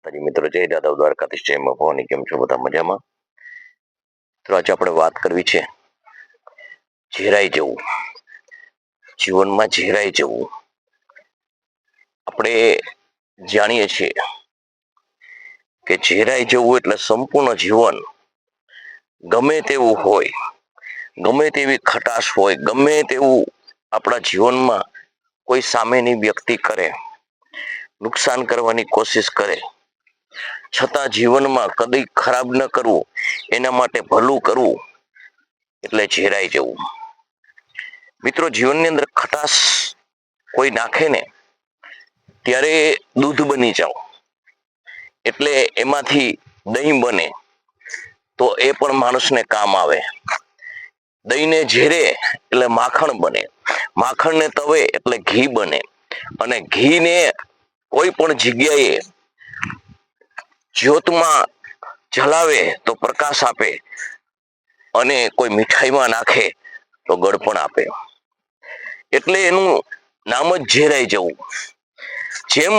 માતાજી મિત્રો, જય દાદા દ્વારકાધીશ, જય માં ભવાની. કેમ છો બધા? મજામાં? તો આજે આપણે વાત કરવી છે ઝેરાઈ જવું. જીવનમાં ઝેરાઈ જવું. આપણે જાણીએ છીએ કે ઝેરાઈ જવું એટલે સંપૂર્ણ જીવન ગમે તેવું હોય, ગમે તેવી ખટાશ હોય, ગમે તેવું આપણા જીવનમાં કોઈ સામેની વ્યક્તિ કરે, નુકસાન કરવાની કોશિશ કરે, છતાં જીવનમાં કદી ખરાબ ન કરવું, એના માટે ભલું કરવું એટલે ઝેરાઈ જવું. મિત્રો, જીવનની અંદર ખટાશ કોઈ નાખે ને ત્યારે દૂધ બની જાઓ, એટલે એમાંથી દહીં બને તો એ પણ માણસને કામ આવે. દહીંને ઝેરે એટલે માખણ બને, માખણને તવે એટલે ઘી બને, અને ઘીને કોઈ પણ જગ્યાએ જ્યોતમાં જલાવે તો પ્રકાશ આપે, અને કોઈ મીઠાઈમાં નાખે તો ગળપણ આપે. એટલે એનું નામ જ ઝેરાઈ જવું. જેમ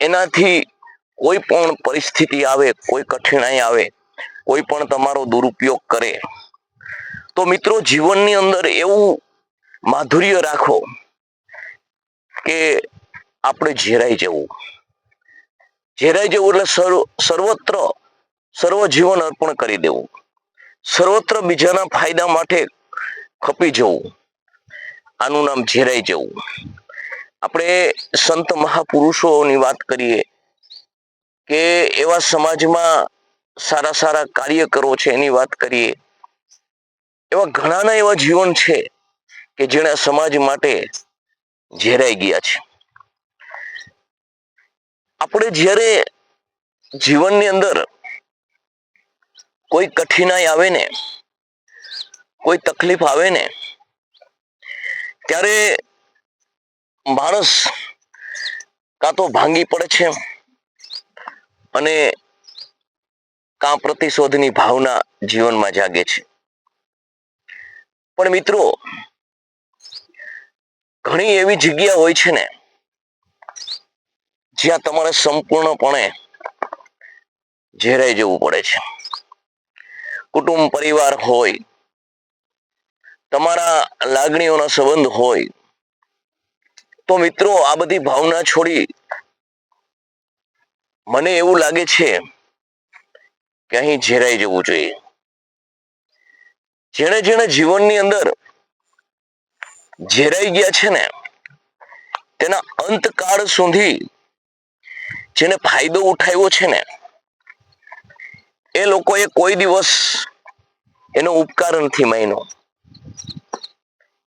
એનાથી કોઈ પણ પરિસ્થિતિ આવે, કોઈ કઠિનાઈ આવે, કોઈ પણ તમારો દુરુપયોગ કરે, તો મિત્રો જીવનની અંદર એવું માધુર્ય રાખો કે આપણે ઝેરાઈ જવું. ઝેરાઈ જવું એટલે સર્વત્ર સર્વ જીવન અર્પણ કરી દેવું, સર્વત્ર બીજાના ફાયદા માટે ખપી જવું. આનું નામ ઝેરાઈ જવું. આપણે સંત મહાપુરુષોની વાત કરીએ કે એવા સમાજમાં સારા સારા કાર્યકરો છે એની વાત કરીએ, એવા ઘણાના એવા જીવન છે કે જેણે સમાજ માટે ઝેરાઈ ગયા છે. આપણે જ્યારે જીવનની અંદર કોઈ કઠિનાઈ આવે ને, કોઈ તકલીફ આવે ને, ત્યારે માણસ કાં તો ભાંગી પડે છે, અને કાં પ્રતિશોધની ભાવના જીવનમાં જાગે છે. પણ મિત્રો, ઘણી એવી જગ્યા હોય છે ને જ્યાં તમારે સંપૂર્ણપણે ઝેરાઈ જવું પડે છે. કુટુંબ પરિવાર હોય, તમારા લાગણીઓના સંબંધ હોય, તો મિત્રો આ બધી ભાવના છોડી મને એવું લાગે છે કે અહીં ઝેરાઈ જવું જોઈએ. જેણે જેણે જીવનની અંદર ઝેરાઈ ગયા છે ને, તેના અંતકાળ સુધી જેને ફાયદો ઉઠાવ્યો છે ને, એ લોકોએ કોઈ દિવસ એનો ઉપકાર નથી માન્યો.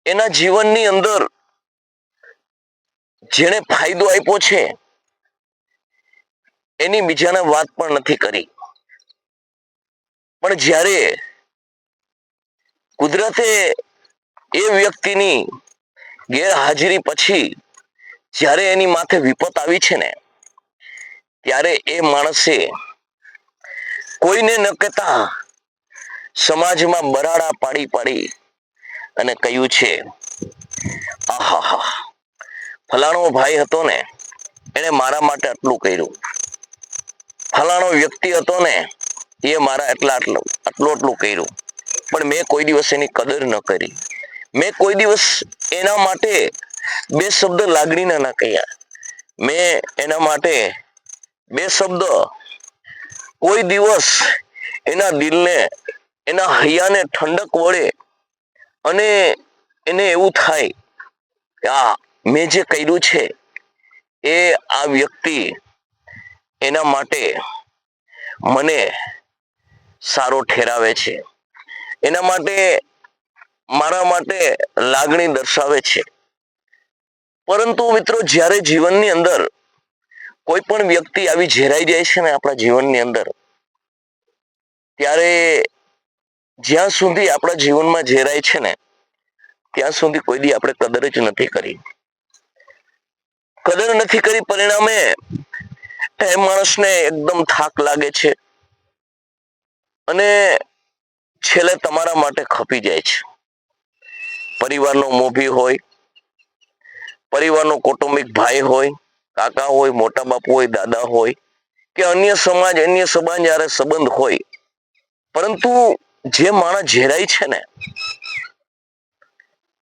એના જીવનની અંદર જેણે ફાયદો આપ્યો છે એની બીજાને વાત પણ નથી કરી. પણ જ્યારે કુદરતે એ વ્યક્તિની ગેરહાજરી પછી જ્યારે એની માથે વિપત આવી છે ને, ત્યારે એ માણસે કોઈને ન કહેતા સમાજમાં બરાડા પાડી પાડી અને કહ્યું છે, આહાહા, ફલાણો ભાઈ હતો ને, એને મારા માટે આટલું કર્યું, ફલાણો વ્યક્તિ હતો ને, એ મારા આટલું કર્યું, પણ મેં કોઈ દિવસ એની કદર ન કરી. મેં કોઈ દિવસ એના માટે બે શબ્દ લાગણીના ના કહ્યા. મેં એના માટે બે શબ્દ કોઈ દિવસ એના દિલને, એના હૈયાને ઠંડક વળે, અને એને એવું થાય કે મેં જે કર્યું છે એ આ વ્યક્તિ એના માટે મને સારો ઠેરાવે છે, એના માટે મારા માટે લાગણી દર્શાવે છે. પરંતુ મિત્રો, જ્યારે જીવનની અંદર કોઈ પણ વ્યક્તિ આવી ઝેરાઈ જાય છે ને આપણા જીવનની અંદર, ત્યારે જ્યાં સુધી આપણા જીવનમાં ઝેરાય છે ને ત્યાં સુધી કોઈ દી આપણે કદર જ નથી કરી. કદર નથી કરી, પરિણામે એ માણસને એકદમ થાક લાગે છે, અને છેલ્લે તમારા માટે ખપી જાય છે. પરિવારનો મોભી હોય, પરિવારનો કૌટુંબિક ભાઈ હોય, કાકા હોય, મોટા બાપુ હોય, દાદા હોય, કે અન્ય સમાજ અન્ય સંબંધ યારે સંબંધ હોય, પરંતુ જે માણસ ઝેરાય છે ને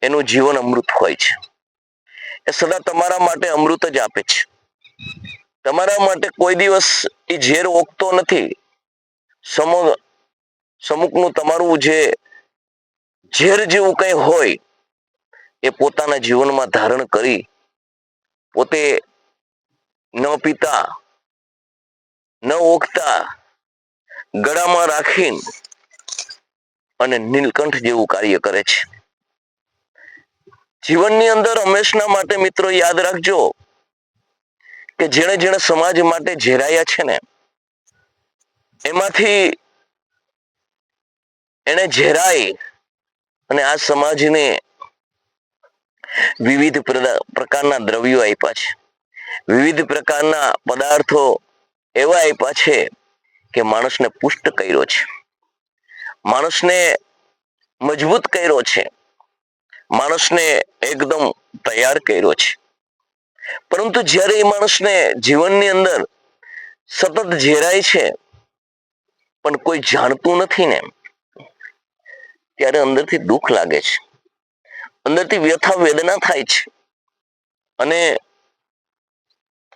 એનું જીવન અમૃત હોય છે. એ સદા તમારા માટે અમૃત જ આપે છે. તમારા માટે કોઈ દિવસ એ ઝેર ઓગતો નથી. સમુખનું તમારું જે ઝેર જેવું કઈ હોય એ પોતાના જીવનમાં ધારણ કરી પોતે ન પીતા ન ઓગતા ગળામાં રાખીને અને નીલકંઠ જેવું કાર્ય કરે છે. જીવનની અંદર હંમેશના માટે મિત્રો યાદ રાખજો કે જેણે જેણે સમાજ માટે ઝેરાયા છે ને એમાંથી એને ઝેરાય અને આ સમાજને વિવિધ પ્રકારના દ્રવ્યો આપ્યા છે, વિવિધ પ્રકારના પદાર્થો એવા આપ્યા છે કે માણસને પુષ્ટ કર્યો છે, માણસને મજબૂત કર્યો છે, માણસને એકદમ તૈયાર કર્યો છે. પરંતુ જ્યારે એ માણસને જીવનની અંદર સતત ઝેરાય છે પણ કોઈ જાણતું નથી ને ત્યારે અંદરથી દુઃખ લાગે છે, અંદરથી વ્યથા વેદના થાય છે અને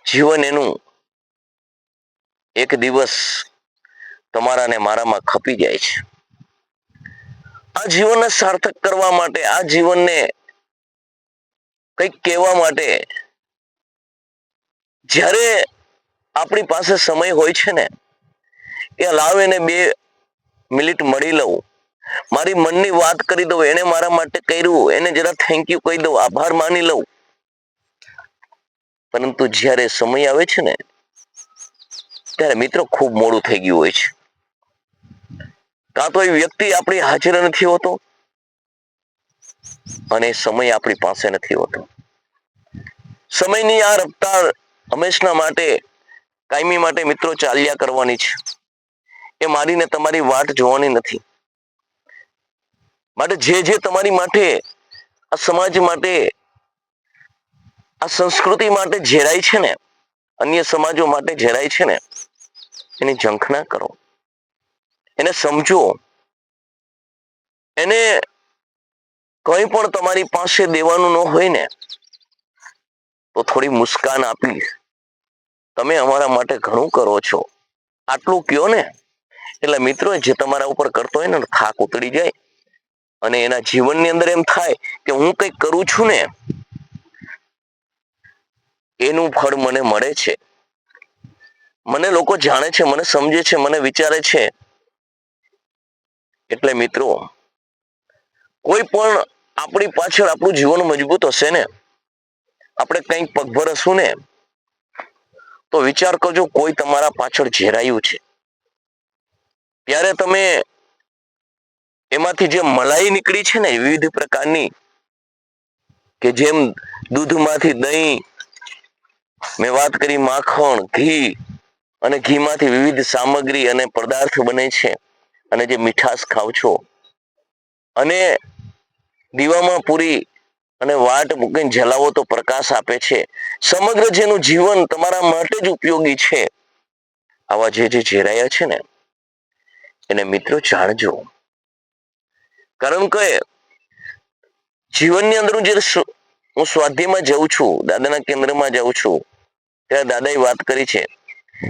જીવન એનું એક દિવસ તમારા ને મારામાં ખપી જાય છે. આ જીવનને સાર્થક કરવા માટે, આ જીવનને કંઈક કહેવા માટે જ્યારે આપણી પાસે સમય હોય છે ને એ લાવ એને 2 મિનિટ મળી લઉં, મારી મનની વાત કરી દઉં, એને મારા માટે કર્યું, એને જરા થેન્ક યુ કહી દઉં, આભાર માની લઉં. પરંતુ જ્યારે સમય આવે છે ને ત્યારે મિત્રો ખૂબ મોડું થઈ ગયું હોય છે. કાં તો એ વ્યક્તિ આપણી હાજર નથી હોતો અને સમય આપણી પાસે નથી હોતો. સમયની આ રફતાર હંમેશના માટે કાયમી માટે મિત્રો ચાલ્યા કરવાની છે. એ મારી ને તમારી વાટ જોવાની નથી. માટે જે તમારી માટે આ સમાજ માટે આ સંસ્કૃતિ માટે ઝેરાય છે ને, અન્ય સમાજો માટે ઝેરાય છે ને એની ઝંખના કરો, એને સમજો, એને કંઈ પણ તમારી પાસે દેવાનું ન હોય ને તો થોડી મુસ્કાન આપી તમે અમારા માટે ઘણું કરો છો આટલું કયો ને એટલે મિત્રો જે તમારા ઉપર કરતો હોય ને થાક ઉતરી જાય અને એના જીવનની અંદર એમ થાય કે હું કંઈક કરું છું ને એનું ફળ મને મળે છે, મને લોકો જાણે છે, મને સમજે છે, મને વિચારે છે. એટલે મિત્રો કોઈ પણ આપણી પાછળ આપણું જીવન મજબૂત હશે ને, આપણે કંઈક પગભર હશું ને તો વિચાર કરજો કોઈ તમારા પાછળ ઝેરાયું છે ત્યારે તમે એમાંથી જે મલાઈ નીકળી છે ને વિવિધ પ્રકારની કે જેમ દૂધમાંથી દહીં, મેં વાત કરી માખણ, ઘી અને ઘીમાંથી વિવિધ સામગ્રી અને પદાર્થ બને છે અને જે મીઠાશ ખાવ છો અને દીવામાં પૂરી અને વાટ મૂકીને જલાવો તો પ્રકાશ આપે છે. સમગ્ર જેનું જીવન તમારા માટે જ ઉપયોગી છે આવા જે ઝેરાયા છે ને એને મિત્રો જાણજો. કારણ કે જીવનની અંદર હું સ્વાધ્યાયમાં જાઉં છું, દાદાના કેન્દ્રમાં જાઉં છું ત્યારે દાદાએ વાત કરી છે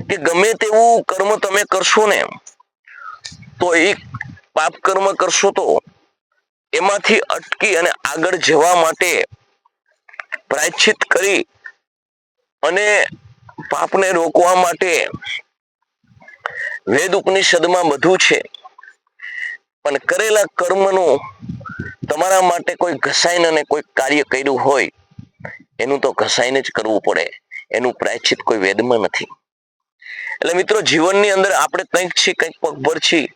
કે ગમે તેવું કર્મ તમે કરશો ને તો એક પાપ કર્મ કરશો તો એમાંથી અટકી અને આગળ જવા માટે પ્રાયશ્ચિત કરી અને પાપને રોકવા માટે વેદ ઉપનિષદમાં બધું છે પણ કરેલા કર્મનું તમારા માટે કોઈ ઘસાઈને અને કોઈ કાર્ય કર્યું હોય એનું તો ઘસાઈને જ કરવું પડે, એનું પ્રાયશ્ચિત કોઈ વેદમાં નથી. એટલે મિત્રો જીવનની અંદર આપણે કંઈક છીએ, કંઈક પગભર છીએ,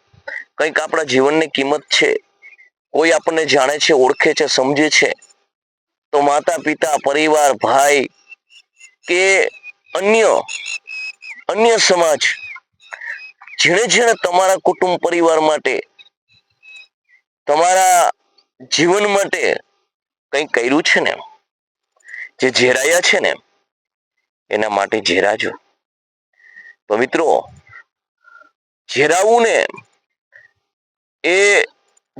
કંઈક આપણા જીવનની કિંમત છે, કોઈ આપણને જાણે છે, ઓળખે છે, સમજે છે તો માતા પિતા, પરિવાર, ભાઈ કે અન્ય સમાજ જેણે જેણે તમારા કુટુંબ પરિવાર માટે તમારા જીવન માટે કંઈ કર્યું છે ને, જે ઝેરાયા છે ને એના માટે ઝેરાજો. તો મિત્રો, ઝેરાવું ને એ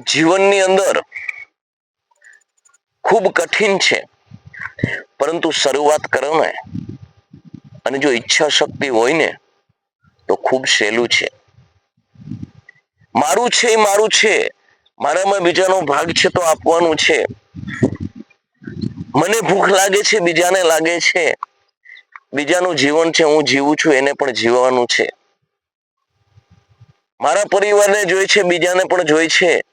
જીવનની અંદર ખૂબ કઠિન છે, પરંતુ શરૂઆત કરો ને અને જો ઈચ્છા શક્તિ હોય ને તો ખૂબ સહેલું છે. મારું છે એ મારું છે, મારામાં બીજાનો ભાગ છે તો આપવાનું છે. મને ભૂખ લાગે છે, બીજાને લાગે છે, બીજાનું જીવન છે, હું જીવું છું, એને પણ જીવવાનું છે. મારા પરિવારને જોઈ છે, બીજાને પણ જોઈ છે,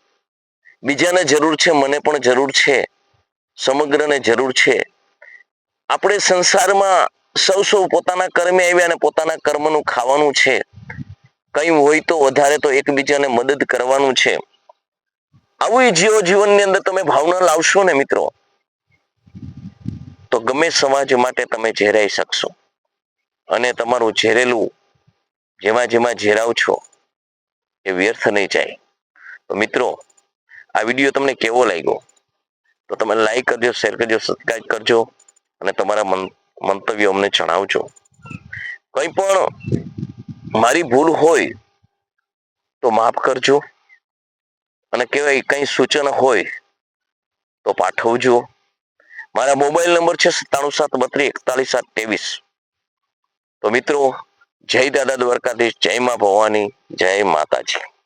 બીજાને જરૂર છે, મને પણ જરૂર છે, સમગ્રને જરૂર છે. આપણે સંસારમાં સૌ પોતાના કર્મે આવ્યા અને પોતાના કર્મનું ખાવાનું છે. કંઈ હોય તો વધારે તો એકબીજાને મદદ કરવાનું છે. આવું જીવનની અંદર તમે ભાવના લાવશો ને મિત્રો, તો ગમે સમાજ માટે તમે ઝેરાઈ શકશો. અને તમારું ઝેરેલું જેમાં જેમાં ઝેરાવ છો એ વ્યર્થ નહીં જાય. તો મિત્રો, આ વિડીયો તમને કેવો લાગ્યો તો તમે લાઈક કરજો, શેર કરજો, સબસ્ક્રાઇબ કરજો અને તમારા મંતવ્યો અમને જણાવજો. કંઈ પણ મારી ભૂલ હોય તો માફ કરજો અને કહેવાય કંઈ સૂચન હોય તો પાઠવજો. મારા મોબાઈલ નંબર છે 9772314723. તો મિત્રો, જય દાદા દ્વારકાધીશ, જય મા ભવાની, જય માતાજી.